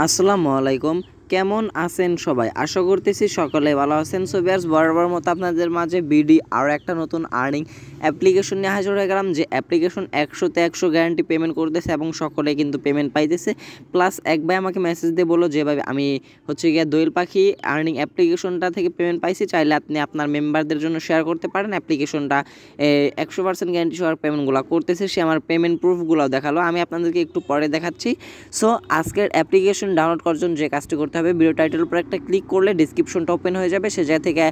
আসসালামু আলাইকুম। কেমন আছেন সবাই? আশা করতেছি সকলে ভালো আছেন। সো ভিউয়ার্স, বরাবর মতো আপনাদের মাঝে আরও একটা নতুন আর্নিং অ্যাপ্লিকেশন নিয়ে হাজির হয়ে গেলাম, যে অ্যাপ্লিকেশন 100 তে 100 গ্যারান্টি পেমেন্ট করতেছে এবং সকলে কিন্তু পেমেন্ট পাইতেছে। প্লাস এক ভাই আমাকে মেসেজ দিয়ে বললো যে ভাই আমি দোয়েল পাখি আর্নিং অ্যাপ্লিকেশনটা থেকে পেমেন্ট পাইছি, চাইলে আপনি আপনার মেম্বারদের জন্য শেয়ার করতে পারেন। অ্যাপ্লিকেশনটা 100% গ্যারান্টি সহ পেমেন্টগুলো করতেছে। সে আমার পেমেন্ট প্রুফগুলো দেখালো, আমি আপনাদেরকে একটু পরে দেখাচ্ছি। সো আজকের অ্যাপ্লিকেশন ডাউনলোড করার জন্য যে কাজটি করতে হবে, ভিডিও টাইটেলের উপর একটা ক্লিক করলে ডিসক্রিপশনটা ওপেন হয়ে যাবে। সে জায়গা থেকে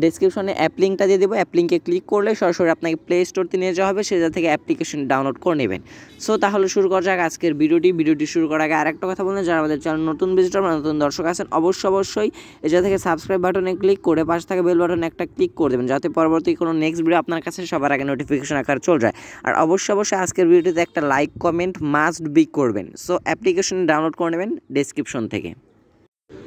ডিসক্রিপশনে অ্যাপ লিঙ্কটা দিয়ে দেবো। অ্যাপ লিঙ্কে ক্লিক করলে সরাসরি আপনাকে প্লে স্টোরতে নিয়ে যাওয়া হবে, সে জায়গা থেকে অ্যাপ্লিকেশন ডাউনলোড করে নেবেন। সো তাহলে শুরু করা যাক আজকের ভিডিওটি শুরু করার আগে আরেকটা কথা বললেন, যারা আমাদের চ্যানেল নতুন ভিজিটর বা নতুন দর্শক আছেন, অবশ্যই এই জায়গা থেকে সাবস্ক্রাইব বাটনে ক্লিক করে পাশে থাকা বেল বাটনে একটা ক্লিক করে দেবেন, যাতে পরবর্তী কোনো নেক্সট ভিডিও আপনার কাছে সবার আগে নোটিফিকেশন আকারে চলে যায়। আর অবশ্যই আজকের ভিডিওতে একটা লাইক কমেন্ট মাস্ট বি করবেন। সো অ্যাপ্লিকেশন ডাউনলোড করে নেবেন ডেসক্রিপশন থেকে।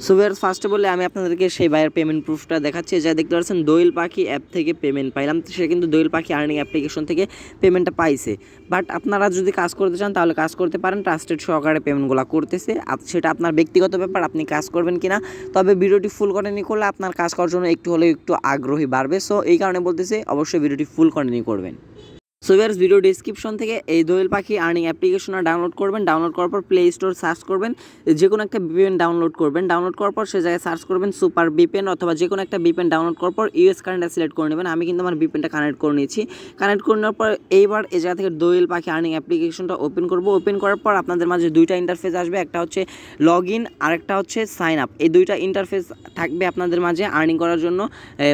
সো ভিউয়ার্স, ফার্স্টে বলে আমি আপনাদেরকে সেই ভাইয়ের পেমেন্ট প্রুফটা দেখাচ্ছি। যা দেখতে পাচ্ছেন দোয়েল পাখি অ্যাপ থেকে পেমেন্ট পাইলাম, সে কিন্তু দোয়েল পাখি আর্নিং অ্যাপ্লিকেশন থেকে পেমেন্টটা পাইছে। বাট আপনারা যদি কাজ করতে চান তাহলে কাজ করতে পারেন, ট্রাস্টেড সহকারে পেমেন্টগুলো করতেছে। সেটা আপনার ব্যক্তিগত ব্যাপার, আপনি কাজ করবেন কিনা। তবে ভিডিওটি ফুল কন্টিনিউ করলে আপনার কাজ করার জন্য একটু আগ্রহী বাড়বে। সো এই কারণে বলতেছে অবশ্যই ভিডিওটি ফুল কন্টিনিউ করবেন। সো ভিউয়ার্স, ভিডিও ডেসক্রিপশন থেকে এই দোয়েল পাখি আর্নিং অ্যাপ্লিকেশনটা ডাউনলোড করবেন। ডাউনলোড করার পর প্লে স্টোর সার্চ করবেন, যে কোনো একটা ভিপিএন ডাউনলোড করবেন। ডাউনলোড করার পর সে জায়গায় সার্চ করবেন সুপার ভিপিএন, অথবা যে কোনো একটা ভিপিএন ডাউনলোড করার পর ইউএস কারেন্টটা সিলেক্ট করে নেবেন। আমি কিন্তু আমার ভিপিএনটা কানেক্ট করে নিয়েছি। কানেক্ট করে নেওয়ার পর এইবার এই জায়গা থেকে দোয়েল পাখি আর্নিং অ্যাপ্লিকেশনটা ওপেন করব। ওপেন করার পর আপনাদের মাঝে দুইটা ইন্টারফেস আসবে, একটা হচ্ছে লগ ইন আর একটা হচ্ছে সাইন আপ। এই দুইটা ইন্টারফেস থাকবে আপনাদের মাঝে আর্নিং করার জন্য।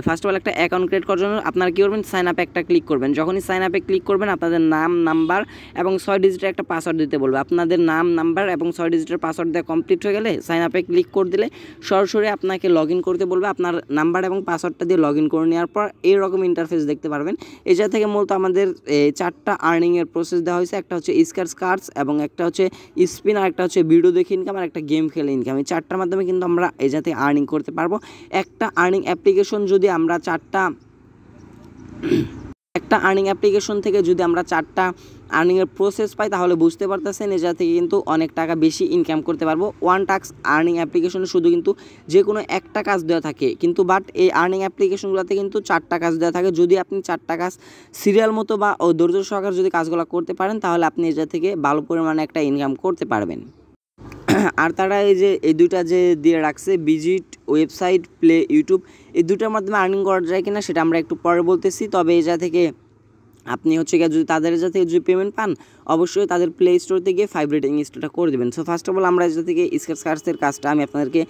ফার্স্ট অফ অল একটা অ্যাকাউন্ট ক্রিয়েট করার জন্য আপনারা কী করবেন, সাইন আপে একটা ক্লিক করবেন। যখনই সাইন আপে ক্লিক করবেন, আপনাদের নাম, নাম্বার এবং 6 ডিজিটের একটা পাসওয়ার্ড দিতে বলবে। আপনাদের নাম, নাম্বার এবং 6 ডিজিটের পাসওয়ার্ড দেওয়া কমপ্লিট হয়ে গেলে সাইন আপে ক্লিক করে দিলে সরাসরি আপনাকে লগ ইন করতে বলবে। আপনার নাম্বার এবং পাসওয়ার্ডটা দিয়ে লগ ইন করে নেওয়ার পর এইরকম ইন্টারফেস দেখতে পারবেন। এই জায়গা থেকে মূলত আমাদের 4টা আর্নিংয়ের প্রসেস দেওয়া হয়েছে। একটা হচ্ছে স্কার্স কার্ডস, এবং একটা হচ্ছে স্পিন, আর একটা হচ্ছে ভিডিও দেখে ইনকাম, আর একটা গেম খেলে ইনকাম। এই 4টার মাধ্যমে কিন্তু আমরা এই জায়গা থেকে আর্নিং করতে পারবো। একটা আর্নিং অ্যাপ্লিকেশন যদি আমরা একটা আর্নিং অ্যাপ্লিকেশন থেকে যদি আমরা 4টা আর্নিংয়ের প্রসেস পাই, তাহলে বুঝতে পারতেছেন এই জায়গা থেকে কিন্তু অনেক টাকা বেশি ইনকাম করতে পারবো। ওয়ান টাস্ক আর্নিং অ্যাপ্লিকেশনে শুধু কিন্তু যে কোনো একটা কাজ দেওয়া থাকে, কিন্তু বাট এই আর্নিং অ্যাপ্লিকেশনগুলোতে কিন্তু 4টা কাজ দেওয়া থাকে। যদি আপনি 4টা কাজ সিরিয়াল মতো বা ধৈর্য সহকারে যদি কাজগুলো করতে পারেন, তাহলে আপনি এই জায়গা থেকে ভালো পরিমাণে একটা ইনকাম করতে পারবেন। আর তারা এই দুইটা যে দিয়ে রাখছে, ভিজিট ওয়েবসাইট, প্লে ইউটিউব, এই দুটার মাধ্যমে আর্নিং করা যায় কিনা সেটা আমরা একটু পরে বলতেছি। তবে এই জায়গা থেকে আপনি যদি তাদের জায়গা থেকে যদি পেমেন্ট পান, অবশ্যই তাদের প্লে স্টোরতে গিয়ে 5 রেটিং স্টোরটা করে দেবেন। সো ফার্স্ট অফ অল আমরা এই জায়গা থেকে স্কার্স কার্ডসের কাজটা আমি আপনাদেরকে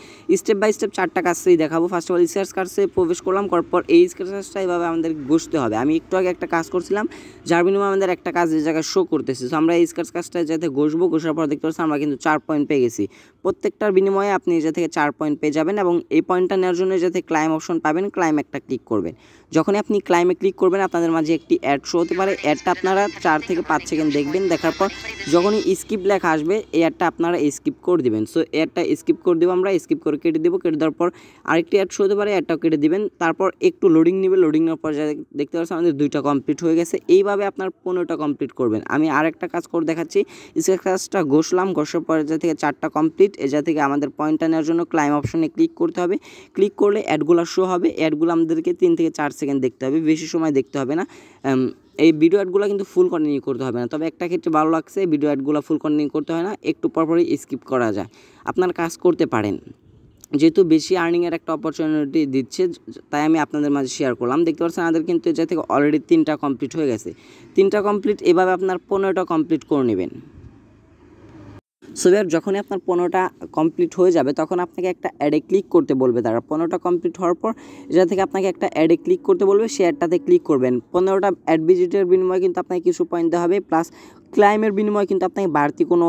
স্টেপ বাই স্টেপ 4টা কাজই দেখাবো। ফার্স্ট অফ অল স্কার্স কার্ডসে প্রবেশ করলাম, করার পর এই স্কার্স কার্ডসটা এইভাবে আমাদের ঘষতে হবে। আমি একটু আগে একটা কাজ করছিলাম, যার বিনিময়ে আমাদের একটা কাজ এই জায়গায় শো করতেছে। সো আমরা এই স্কার্স কার্ডসটা যাতে ঘষার পর দেখতে পাচ্ছি আমরা কিন্তু 4 পয়েন্ট পেয়ে গেছি। প্রত্যেকটার বিনিময়ে আপনি এই জায়গা থেকে 4 পয়েন্ট পেয়ে যাবেন, এবং এই পয়েন্টটা নেওয়ার জন্য যাতে ক্লাইম অপশন পাবেন, ক্লাইম একটা ক্লিক করবেন। যখনই আপনি ক্লাইমে ক্লিক করবেন, আপনাদের মাঝে একটি অ্যাড শো হতে পারে। অ্যাডটা আপনারা 4 থেকে 5 সেকেন্ড দেখবেন। দেখার পর যখনই স্কিপ লেখা আসবে, এই অ্যাডটা আপনারা স্কিপ করে দেবেন। সো অ্যাডটা স্কিপ করে দেবো, আমরা স্কিপ করে কেটে দেবো। কেটে দেওয়ার পর আরেকটি অ্যাড শো হতে পারে, অ্যাডটাও কেটে দেবেন। তারপর একটু লোডিং নেবে, লোডিং নেওয়ার পর দেখতে পাচ্ছেন আমাদের 2টা কমপ্লিট হয়ে গেছে। এইভাবে আপনার 15টা কমপ্লিট করবেন। আমি আরেকটা কাজ করে দেখাচ্ছি। স্কেচ কাজটা ঘষার পর যা থেকে 4টা কমপ্লিট। এ যা থেকে আমাদের পয়েন্টটা নেওয়ার জন্য ক্লাইম অপশনে ক্লিক করতে হবে। ক্লিক করলে অ্যাডগুলো শো হবে। অ্যাডগুলো আমাদেরকে 3 থেকে 4 সেকেন্ড দেখতে হবে, বেশি সময় দেখতে হবে না। এই ভিডিও অ্যাডগুলো কিন্তু ফুল কন্টিনিউ করতে হবে না। তবে একটা ক্ষেত্রে ভালো লাগছে, ভিডিও অ্যাডগুলো ফুল কন্টিনিউ করতে হয় না, একটু পরপরই স্কিপ করা যায়, আপনার কাজ করতে পারেন। যেহেতু বেশি আর্নিংয়ের একটা অপরচুনিটি দিচ্ছে, তাই আমি আপনাদের মাঝে শেয়ার করলাম। দেখতে পাচ্ছেন আমাদের কিন্তু এটা থেকে অলরেডি 3টা কমপ্লিট হয়ে গেছে। 3টা কমপ্লিট, এভাবে আপনার 15টা কমপ্লিট করে নেবেন। সো যখনই আপনার 15টা কমপ্লিট হয়ে যাবে, তখন আপনাকে একটা অ্যাডে ক্লিক করতে বলবে। তারা 15টা কমপ্লিট হওয়ার পর যেটা থেকে আপনাকে একটা অ্যাডে ক্লিক করতে বলবে, সেই অ্যাডটাতে ক্লিক করবেন। 15টা অ্যাড ভিজিটের বিনিময়ে কিন্তু আপনাকে কিছু পয়েন্ট দেওয়া হবে, প্লাস ক্লাইমের বিনিময়ে কিন্তু আপনাকে বাড়তি কোনো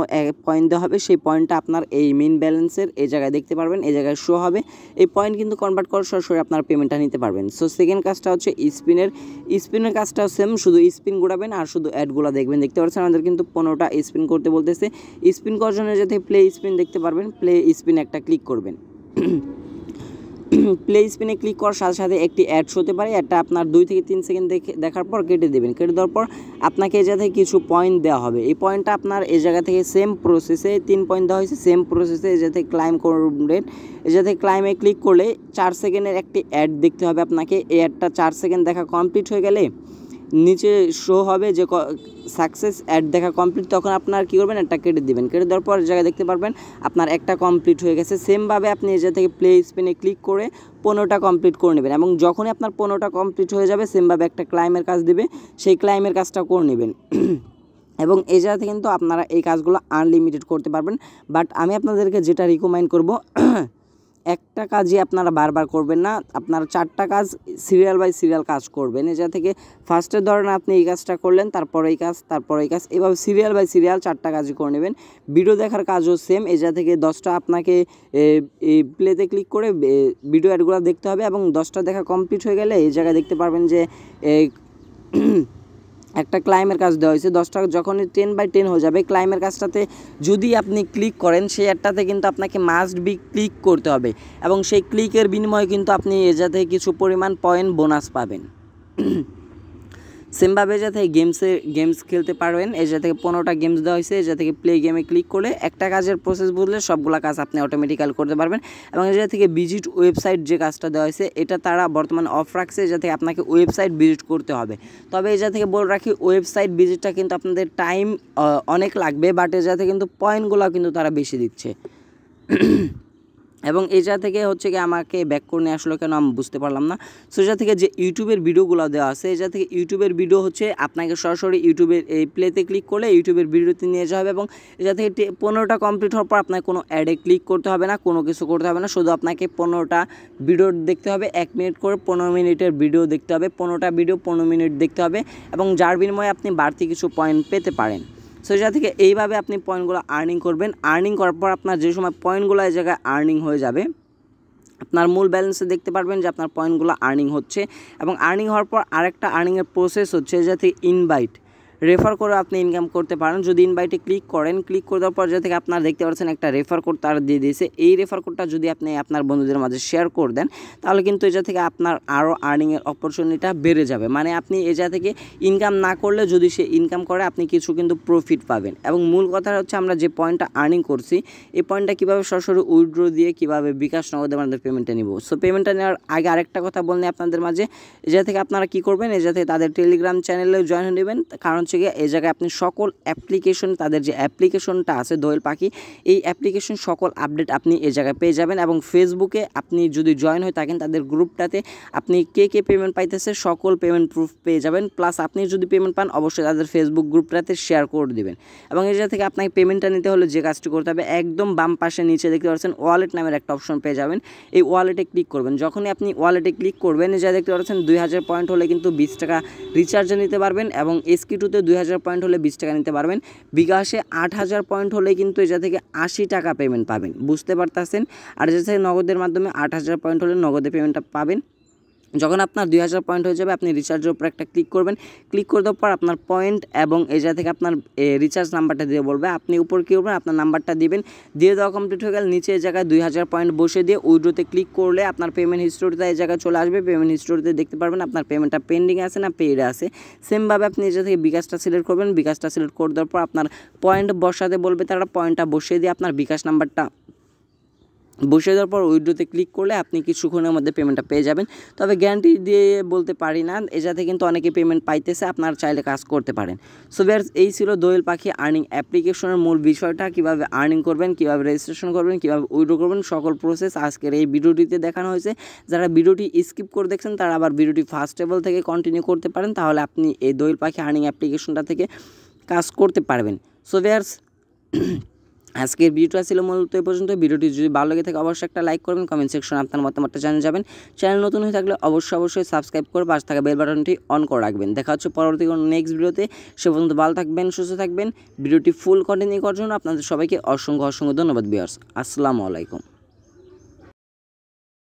পয়েন্ট দেওয়া হবে। সেই পয়েন্টটা আপনার এই মেইন ব্যালেন্সের এই জায়গায় দেখতে পারবেন, এই জায়গায় শো হবে। এই পয়েন্ট কিন্তু কনভার্ট করে সরাসরি আপনার পেমেন্টটা নিতে পারবেন। সো সেকেন্ড কাজটা হচ্ছে স্পিনের কাজটাও সেম, শুধু স্পিন ঘোরাবেন আর শুধু অ্যাডগুলো দেখবেন। দেখতে পাচ্ছেন আমাদের কিন্তু 15টা স্পিন করতে বলতেছে। স্পিন করার জন্য যাতে প্লে স্পিন দেখতে পারবেন, প্লে স্পিন একটা ক্লিক করবেন। প্লে স্পিনে ক্লিক করার সাথে সাথে একটি অ্যাডস হতে পারে, এটা আপনার 2 থেকে 3 সেকেন্ড দেখার পর কেটে দেবেন। কেটে দেওয়ার পর আপনাকে এই জায়গা থেকে কিছু পয়েন্ট দেওয়া হবে। এই পয়েন্টটা আপনার এই জায়গা থেকে সেম প্রসেসে 3 পয়েন্ট দেওয়া হয়েছে, সেম প্রসেসে এই জায়গা থেকে ক্লাইম করবেন। এই জায়গা থেকে ক্লাইমে ক্লিক করলে 4 সেকেন্ডের একটি অ্যাড দেখতে হবে আপনাকে। এই অ্যাডটা 4 সেকেন্ড দেখা কমপ্লিট হয়ে গেলে নিচে শো হবে যে সাকসেস অ্যাড দেখা কমপ্লিট, তখন আপনার কী করবেন, একটা কেটে দেবেন। কেটে দেওয়ার পর জায়গায় দেখতে পারবেন আপনার একটা কমপ্লিট হয়ে গেছে। সেমভাবে আপনি এই জায়গা থেকে প্লে স্পিনে ক্লিক করে 15টা কমপ্লিট করে নেবেন, এবং যখনই আপনার 15টা কমপ্লিট হয়ে যাবে সেমভাবে একটা ক্লাইমের কাজ দিবে, সেই ক্লাইমের কাজটা করে নেবেন। এবং এই জায়গা থেকে কিন্তু আপনারা এই কাজগুলো আনলিমিটেড করতে পারবেন। বাট আমি আপনাদেরকে যেটা রিকমেন্ড করব, একটা কাজই আপনারা বারবার করবেন না, আপনারা 4টা কাজ সিরিয়াল বাই সিরিয়াল কাজ করবেন। এই জায়গা থেকে ফার্স্টের ধরেন আপনি এই কাজটা করলেন, তারপর এই কাজ, তারপর এই কাজ, এভাবে সিরিয়াল বাই সিরিয়াল 4টা কাজই করে নেবেন। ভিডিও দেখার কাজও সেম। এই জায়গা থেকে 10টা আপনাকে প্লেতে ক্লিক করে ভিডিও অ্যাডগুলো দেখতে হবে, এবং 10টা দেখা কমপ্লিট হয়ে গেলে এই জায়গায় দেখতে পারবেন যে একটা ক্লাইমের কাজ দেওয়া হয়েছে। 10টা যখনই 10/10 হয়ে যাবে, ক্লাইমের কাজটাতে যদি আপনি ক্লিক করেন, সেই অ্যাডটাতে কিন্তু আপনাকে মাস্ট বি ক্লিক করতে হবে, এবং সেই ক্লিকের বিনিময়ে কিন্তু আপনি এ জায়গা থেকে কিছু পরিমাণ পয়েন্ট বোনাস পাবেন। সেমভাবে যা থেকে গেমস খেলতে পারবেন। এই জায়গা থেকে 15টা গেমস দেওয়া হয়েছে। এই জায়গা থেকে প্লে গেমে ক্লিক করলে একটা কাজের প্রসেস বুঝলে সবগুলো কাজ আপনি অটোমেটিক্যালি করতে পারবেন। এবং এই জায়গা থেকে ভিজিট ওয়েবসাইট যে কাজটা দেওয়া হয়েছে, এটা তারা বর্তমানে অফ রাখছে, এই জায়গা থেকে আপনাকে ওয়েবসাইট ভিজিট করতে হবে। তবে এই জায়গা থেকে বলে রাখি, ওয়েবসাইট ভিজিটটা কিন্তু আপনাদের টাইম অনেক লাগবে, বাট এই জায়গা থেকে কিন্তু পয়েন্টগুলো কিন্তু তারা বেশি দিচ্ছে। এবং এই জায়গা থেকে হচ্ছে কি আমাকে ব্যাক করে নিয়ে আসলো কেন আমি বুঝতে পারলাম না। সো এই জায়গা থেকে যে ইউটিউবের ভিডিওগুলো দেওয়া আছে, এই জায়গা থেকে ইউটিউবের ভিডিও হচ্ছে আপনাকে সরাসরি ইউটিউবের এই প্লেতে ক্লিক করলে ইউটিউবের ভিডিওতে নিয়ে যাওয়া হবে, এবং এই জায়গা থেকে 15টা কমপ্লিট হওয়ার পর আপনাকে কোনো অ্যাডে ক্লিক করতে হবে না, কোনো কিছু করতে হবে না, শুধু আপনাকে 15টা ভিডিও দেখতে হবে। 1 মিনিট করে 15 মিনিটের ভিডিও দেখতে হবে, 15টা ভিডিও 15 মিনিট দেখতে হবে, এবং যার বিনিময়ে আপনি বাড়তি কিছু পয়েন্ট পেতে পারেন। সো এই জায়গা থেকে এইভাবে আপনি পয়েন্টগুলো আর্নিং করবেন। আর্নিং করার পর আপনার যে সময় পয়েন্টগুলো এই জায়গায় আর্নিং হয়ে যাবে, আপনার মূল ব্যালেন্সে দেখতে পারবেন যে আপনার পয়েন্টগুলো আর্নিং হচ্ছে। এবং আর্নিং হওয়ার পর আরেকটা আর্নিংয়ের প্রসেস হচ্ছে যাতে ইনভাইট রেফার করে আপনি ইনকাম করতে পারেন। যদি ইনভাইটে ক্লিক করেন, ক্লিক করে দেওয়ার পর যে থেকে আপনারা দেখতে পাচ্ছেন একটা রেফার কোড তারা দিয়ে দিয়েছে। এই রেফার কোডটা যদি আপনি আপনার বন্ধুদের মাঝে শেয়ার করে দেন, তাহলে কিন্তু এই জায়গা থেকে আপনার আরও আর্নিংয়ের অপরচুনিটিটা বেড়ে যাবে। মানে আপনি এই জায়গা থেকে ইনকাম না করলে যদি সে ইনকাম করে, আপনি কিছু কিন্তু প্রফিট পাবেন। এবং মূল কথা হচ্ছে আমরা যে পয়েন্টটা আর্নিং করছি, এই পয়েন্টটা কীভাবে সরাসরি উইথড্র দিয়ে কীভাবে বিকাশ নগদে আমাদের পেমেন্টটা নিব। সো পেমেন্টটা নেওয়ার আগে আরেকটা কথা বললে আপনাদের মাঝে, এই জায়গা থেকে আপনারা কী করবেন, এই জায়গা থেকে তাদের টেলিগ্রাম চ্যানেলে জয়েন হয়ে নেবেন। কারণ এই জায়গায় আপনি সকল অ্যাপ্লিকেশন, তাদের যে অ্যাপ্লিকেশনটা আছে দোয়েল পাখি, এই অ্যাপ্লিকেশন সকল আপডেট আপনি এই জায়গায় পেয়ে যাবেন। এবং ফেসবুকে আপনি যদি জয়েন হয়ে থাকেন, তাদের গ্রুপটাতে আপনি কে পেমেন্ট পাইতেছে সকল পেমেন্ট প্রুফ পেয়ে যাবেন। প্লাস আপনি যদি পেমেন্ট পান, অবশ্যই তাদের ফেসবুক গ্রুপটাতে শেয়ার করে দেবেন। এবং এই জায়গা থেকে আপনাকে পেমেন্টটা নিতে হলে যে কাজটি করতে হবে, একদম বাম পাশে নিচে দেখতে পাচ্ছেন ওয়ালেট নামের একটা অপশন পেয়ে যাবেন। এই ওয়ালেটে ক্লিক করবেন। যখনই আপনি ওয়ালেটে ক্লিক করবেন, এই জায়গায় দেখতে পাচ্ছেন 2000 পয়েন্ট হলে কিন্তু 20 টাকা রিচার্জে নিতে পারবেন, এবং SQ2-তে 2000 পয়েন্ট হলে 20 টাকা নিতে পারবেন। বিকাশে 8000 পয়েন্ট হলে কিন্তু এই জায়গা থেকে 80 টাকা পেমেন্ট পাবেন, বুঝতে পারতেছেন। আর যে থেকে নগদের মাধ্যমে 8000 পয়েন্ট হলে নগদে পেমেন্টটা পাবেন। যখন আপনার 2000 পয়েন্ট হয়ে যাবে, আপনি রিচার্জের উপর একটা ক্লিক করবেন। ক্লিক করে দেওয়ার পর আপনার পয়েন্ট এবং এই জায়গা থেকে আপনার রিচার্জ নাম্বারটা দিয়ে বলবে, আপনি উপর কী করবেন, আপনার নাম্বারটা দিবেন। দিয়ে দেওয়া কমপ্লিট হয়ে গেলে নিচে এই জায়গায় 2000 পয়েন্ট বসে দিয়ে উইথড্রোতে ক্লিক করলে আপনার পেমেন্ট হিস্টোরিটা এই জায়গায় চলে আসবে। পেমেন্ট হিস্টোরিতে দেখতে পারবেন আপনার পেমেন্টটা পেন্ডিং আছে না পেইডে আছে। সেমভাবে আপনি এই জায়গা থেকে বিকাশটা সিলেক্ট করবেন। বিকাশটা সিলেক্ট করে দেওয়ার পর আপনার পয়েন্ট বসাতে বলবে, তারা পয়েন্টটা বসিয়ে দিয়ে আপনার বিকাশ নাম্বারটা বসিয়ে দেওয়ার পর উইথড্রোতে ক্লিক করলে আপনি কিছুক্ষণের মধ্যে পেমেন্টটা পেয়ে যাবেন। তবে গ্যারান্টি দিয়ে বলতে পারি না, এ যাতে কিন্তু অনেকে পেমেন্ট পাইতেছে, আপনারা চাইলে কাজ করতে পারেন। সো ভিউয়ার্স, এই ছিল দোয়েল পাখি আর্নিং অ্যাপ্লিকেশনের মূল বিষয়টা, কীভাবে আর্নিং করবেন, কীভাবে রেজিস্ট্রেশন করবেন, কীভাবে উইথড্র করবেন, সকল প্রসেস আজকের এই ভিডিওটিতে দেখানো হয়েছে। যারা ভিডিওটি স্কিপ করে দেখছেন, তারা আবার ভিডিওটি ফার্স্ট টেবল থেকে কন্টিনিউ করতে পারেন, তাহলে আপনি এই দোয়েল পাখি আর্নিং অ্যাপ্লিকেশনটা থেকে কাজ করতে পারবেন। সো ভিউয়ার্স, আজকের ভিডিওটা ছিল মূলত এই পর্যন্ত। ভিডিওটি যদি ভালো লেগে থাকে অবশ্যই একটা লাইক করবেন, কমেন্ট সেকশনে আপনার মতামতটা জানিয়ে যাবেন। চ্যানেল নতুন হয়ে থাকলে অবশ্যই সাবস্ক্রাইব করে পাশে থাকা বেল বাটনটি অন করে রাখবেন। দেখা হচ্ছে পরবর্তী কোনো নেক্সট ভিডিওতে। সে পর্যন্ত ভালো থাকবেন, সুস্থ থাকবেন। ভিডিওটি ফুল কন্টিনিউ করার জন্য আপনাদের সবাইকে অসংখ্য ধন্যবাদ ভিউয়ার্স। আসসালামু আলাইকুম।